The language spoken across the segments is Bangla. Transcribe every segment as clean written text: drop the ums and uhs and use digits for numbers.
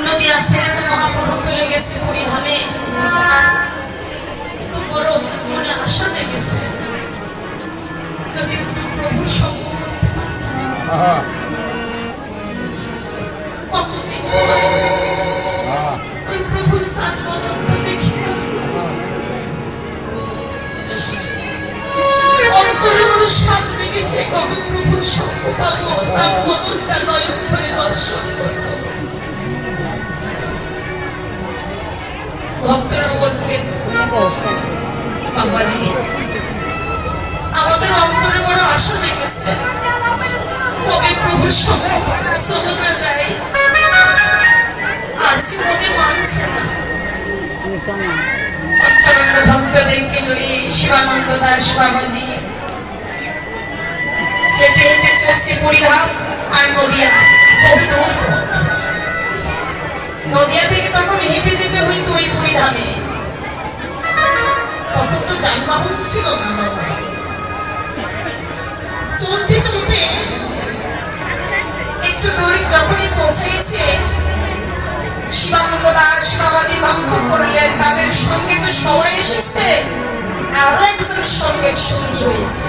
নদিয়া ছেড়ে তো মহাপ্রভু চলে গেছে হরিধামে, কিন্তু বড় মনে আশা জেগেছে যদি একটু প্রভুর সঙ্গ করতে পারতাম। কতদিন ওই প্রভুর সাধবদন্ত দেখি না, অন্তরের স্বাদ জেগেছে কবে প্রভুর সঙ্গ পাবো, সাধবদনটা নয়ন করে দর্শন করবো। ভক্তরা বললেন, বাবাজি আমাদের অন্তরে বড় আশা জেগেছে কবে প্রভুর সঙ্গে চলো না যাই, আর জীবনে মানছে না। অন্তরঙ্গ ভক্তদেরকে লইয়ে শিবানন্দ দাস বাবাজি হেঁটে হেঁটে চলছে হরিধাম আর নদিয়া। নদিয়া থেকে তখন হেঁটে যেতে হইতো ওই হরিধামে, তখন তো যানবাহন ছিল না। চলতে চলতে একটু দূরে যখনই পৌঁছেছে শিবানন্দ দাস বাবাজি লক্ষ্য করলেন তাদের সঙ্গে তো সবাই এসেছে, আরো একজনের সঙ্গে সঙ্গী হয়েছে।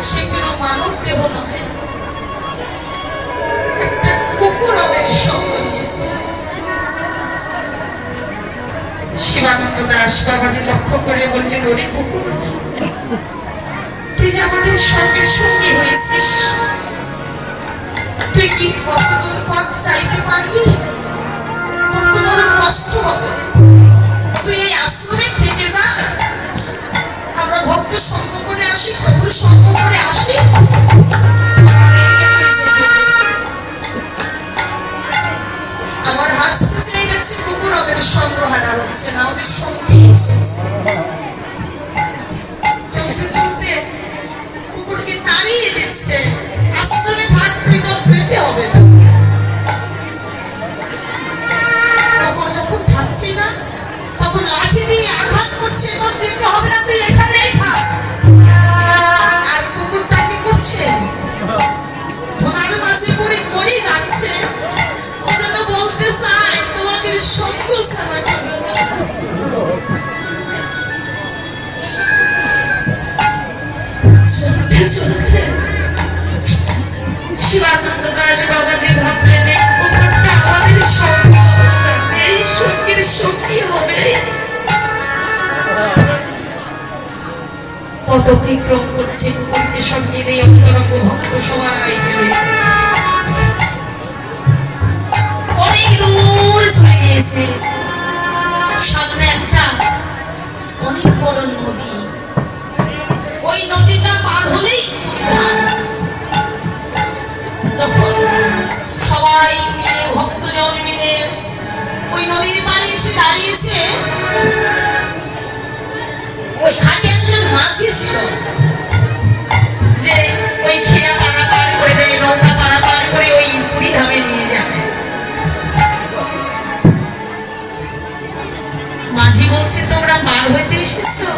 সে কোনো মানব দেহ নয়, একটা কুকুর ওদের সঙ্গ নিয়েছে। শিবানন্দ দাস বাবাজি লক্ষ্য করে বললেন, ওরে কুকুর তুই যে আমাদের সঙ্গে সঙ্গী হয়েছিস, তুই কি কতদূর পথ চাইতে পারবি? তোর তো বড় কষ্ট হবে, তুই এই আশ্রমে থেকে যা, আমরা ভক্ত সঙ্গ করে আসি, প্রভুর সঙ্গ করে আসি। আমার হাসতে চাই যাচ্ছে কুকুর ওদের সঙ্গ হারা হচ্ছে না, ওদের সঙ্গী চলছে। চলতে চলতে কুকুরকে তাড়িয়ে দিচ্ছে, আশ্রমে থাক, তুই তোর যেতে হবে না। কুকুর যখন থাকছে না তখন লাঠি দিয়ে আঘাত করছে, তোর যেতে হবে না, তুই এখানেই থাক। আর কুকুরটা কি করছে? ধোনার মাঝে পড়ে পড়ে যাচ্ছে, ও যেন বলতে চায় তোমাদের সঙ্গ ছাড়া চলতে চলতে শিবানন্দ দাস বাবাজি ভাবলেন কুকুরটা আমাদের সঙ্গ, এই সঙ্গীর সঙ্গী হবে। পথ অতিক্রম করছে কুকুরকে সঙ্গে এই অন্তরঙ্গ ভক্ত সবাই মিলে অনেক দূর চলে গিয়েছে। সামনে একটা অনেক বড় নদী, ওই নদীটা পার হলেই হরিধাম। যখন সবাই মিলে ভক্তজন মিলে ওই নদীর পাড়ে এসে দাঁড়িয়েছে, ওই ঘাটে একজন মাঝি ছিল যে ওই খেয়া পারাপার করে দেয়, নৌকা পারাপার করে ওই হরিধামে নিয়ে যাবে। মাঝি বলছে, তোমরা পার হইতে এসেছো,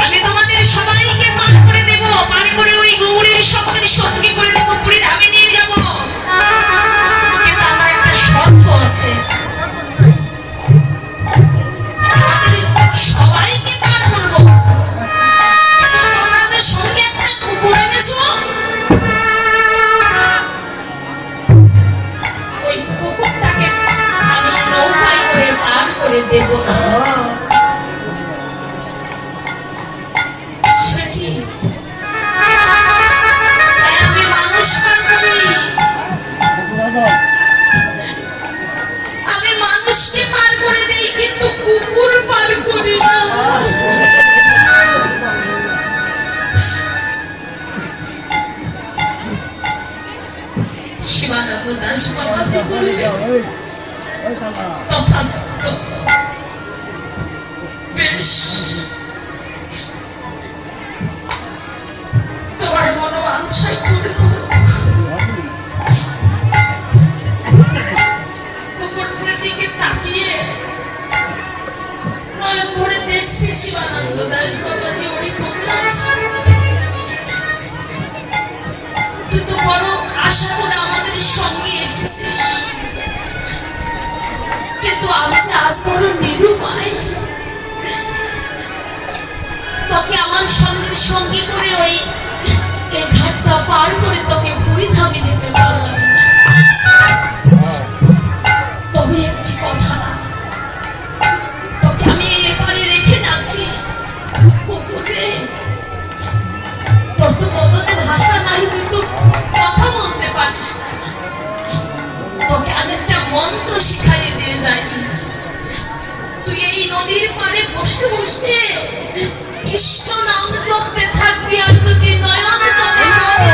আমি তোমাদের সবাইকে পার করে দেব, পার করে ওই গৌরীর সঙ্গে সঙ্গী করে দেব, হরিধামে নিয়ে যাব। কিন্তু আমার একটা শর্ত আছে, সবাইকে পার করবো, তোমাদের সঙ্গে একটা কুকুর এনেছো, ওই কুকুরটাকে আমি নৌকায় করে পার করে দেব। আমি মানুষ পার করি, আমি মানুষকে পার করে দেই, কিন্তু কুকুর পার করি না। শিবানন্দ দাস বাবাজি বললেন, তথাস্তু, বেশ, তোমার মনোবাঞ্ছাই পূর্ণ হোক। কুকুরটার দিকে তাকিয়ে নয়ন ভরে দেখ শ্রী শিবানন্দ দাস বাবাজি হরিপদ দাস, তুই তো বড় আশা করে আমাদের সঙ্গে এসেছিস, কিন্তু আমি যে আজ বড় নিরুপায়। তোকে আমার সঙ্গে সঙ্গে করে ওই এই ঘাটটা পার করে তোকে পুরী ধামে নিতে পারলাম না। তবে একটি কথা, তোকে আমি এবারে রেখে যাচ্ছি। কুকুরে, তোর তো বদলে ভাষা নাই, তুই তো কথা বলতে পারিস না। তোকে আজ একটা মন্ত্র শিখাইয়ে দিয়ে যাই। তুই এই নদীর পাড়ে বসে বসে কৃষ্ণ নাম জপতে থাকবি, আর দুটি নয়ন জলে পানি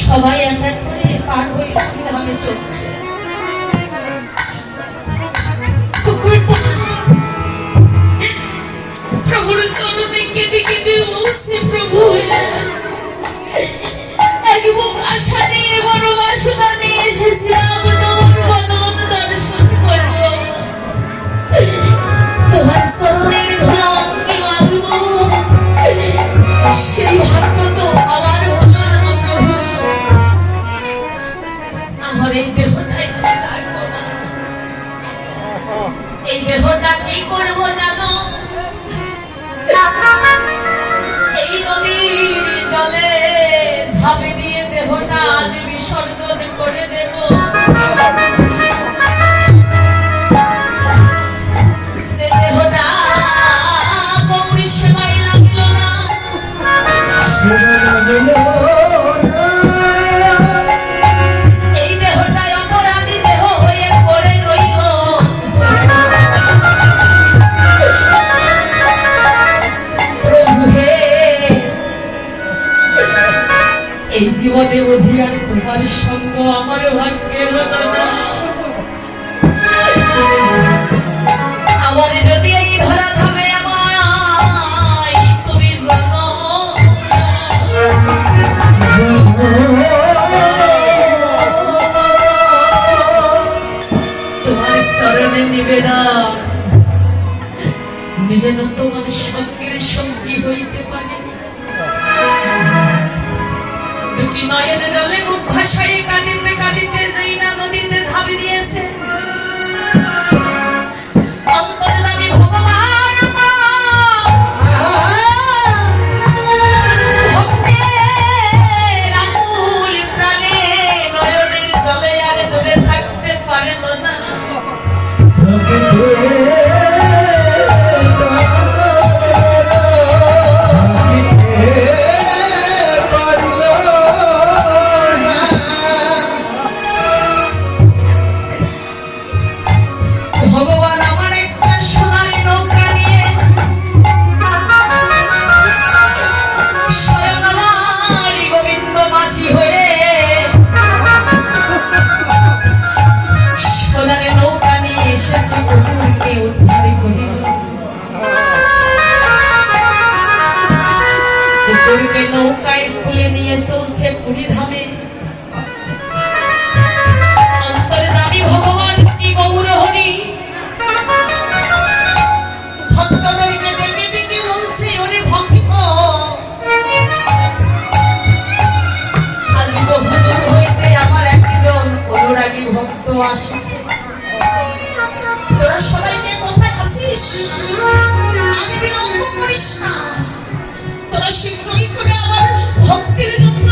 সবাই এক এক করে পার হয়ে ধামে চলছে। কুকুরটা প্রভুর চরণে কেঁদে কেঁদে বলছে, প্রভু এক বুক আশা নিয়ে বড় বাসনা নিয়ে এসেছিলাম, তোমার ভগবান দর্শন করব, তোমার চরণের ধুলা অঙ্গে মাখব। সেই ভাগ্য তো আমার হলো না প্রভু। আমার এই দেহটাই আমি রাখবো না। এই দেহটা কি করবো জানো? এই নদীর জলে ঝাঁপে দিয়ে দেহটা আজ বিসর্জন করে দেব। যে দেহটা গৌরী সেবাই লাগলো না, এই দেহটাই অপরাধী দেহ হয়ে পড়ে রইল। প্রভু হে, এই জীবনে বুঝি আর তোমার সঙ্গ আমার ভাগ্যে হলো না। আমার যদি এই ধরা ধামে আমায় তুমি জানো, তোমার শরণে নিবেদন, আমি যেন তোমার সঙ্গের সঙ্গী হইতে পারি। দুটি নয়নে জলে মুখ ভাসাইয়ে কাঁদিতে কাঁদিতে যেই না নদীতে ঝাঁপি দিয়েছে, অন্তর্যামী ভগবান ভক্তের আকুল প্রাণে নয়নের জলে আর দূরে থাকতে পারল না। ভগবান আমার একটা সোনালী নৌকা নিয়ে স্বয়ং আমার গোবিন্দ মাঝি হয়ে সোনালী নৌকা নিয়ে এসেছে, কুকুরকে উদ্ধার করিল। কুকুরকে নৌকায় তুলে নিয়ে চলছে পুরী ধামে। অন্তর্যামী ভগবান শ্রী গৌর হরি ভক্তদেরকে ডেকে ডেকে বলছে, ওরে ভক্ত, আজ বহুদূর হইতে আমার একজন অনুরাগী ভক্ত আসছে। তোরা সবাইকে কোথায় আছিস? আগে বিলম্ব করিস না, তোরা শীঘ্রই করে আমার ভক্তির জন্য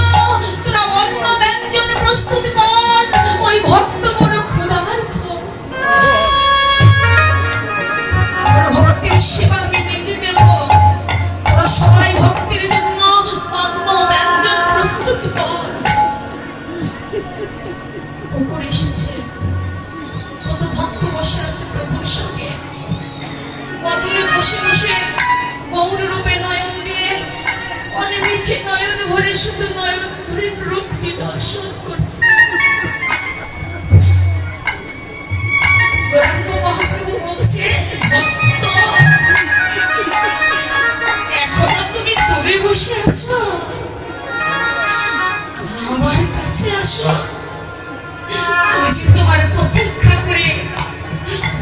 তোরা অন্ন ব্যঞ্জন প্রস্তুত কর। ওই ভক্ত বড় ক্ষুধার্ত, আমার ভক্তির সেবা আমি নিজে দেব। তোরা সবাই ভক্তির জন্য অন্ন ব্যঞ্জন প্রস্তুত কর। কুকুর এসেছে, কত ভক্ত বসে আছে প্রভুর সঙ্গে, কদলে বসে বসে বসে গৌর রূপে নয়ন দিয়ে অনেকে নয়ন ভরে শুধু নয়ন ভরে রূপটি দর্শন করছে। গৌরাঙ্গ মহাপ্রভু বলছে, ভক্ত এখনো তুমি দূরে বসে আছো, আমার কাছে আসো। আমি যে তোমার প্রতীক্ষা করে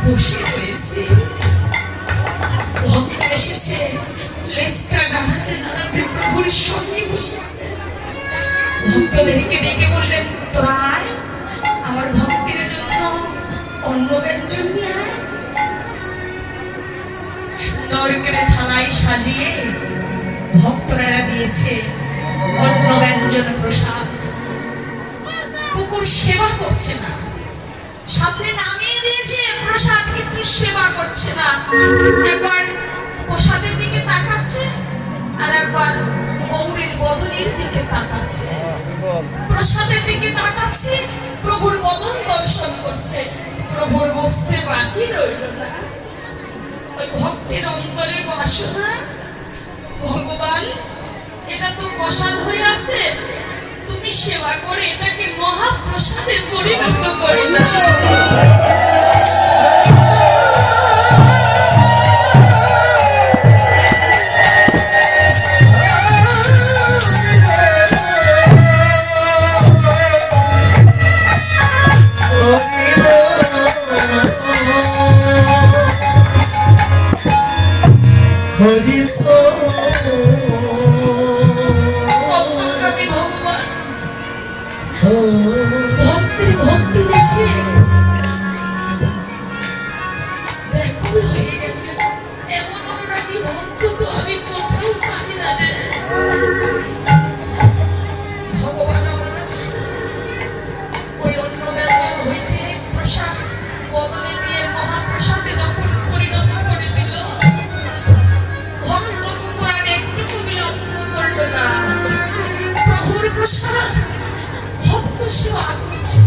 বসে রয়েছি। ভক্ত এসেছে, লেজটা নাড়াতে নাড়াতে প্রভুর সঙ্গে বসেছে। ভক্তদেরকে ডেকে বললেন, তোরা আয়, আমার ভক্তের জন্য অন্ন ব্যঞ্জন নিয়ে আয়। সুন্দর করে থালায় সাজিয়ে ভক্তরা দিয়েছে অন্ন ব্যঞ্জন প্রসাদ। কুকুর সেবা করছে না, সামনে নামিয়ে দিয়েছে প্রসাদ, কিন্তু সেবা করছে না। একবার প্রসাদের দিকে তাকাচ্ছে আর একবার গৌরীর বদনের দিকে তাকাচ্ছে। প্রসাদের দিকে তাকাচ্ছে, প্রভুর বদন দর্শন করছে, প্রভুর বসতে বাকি রইল না। ওই ভক্তের অন্তরের বাসনা, ভগবান এটা তো প্রসাদ হয়ে আছে, তুমি সেবা করে এটাকে মহাপ্রসাদে পরিণত করে না। ভক্তের ভক্তি দেখে ব্যাকুল হয়ে গেলেন। এমন অনুরাগী ভক্ত তো আমি কোথাও পাই না রে ভগবান। আমার ওই অন্ন ব্যঞ্জন হইতে প্রসাদ বদলে দিয়ে মহাপ্রসাদে যখন পরিণত করে দিল, ভক্ত কুকুরান একটুকু বিলম্ব করল না। প্রভুর প্রসাদ ভক্ত সেবা করছে।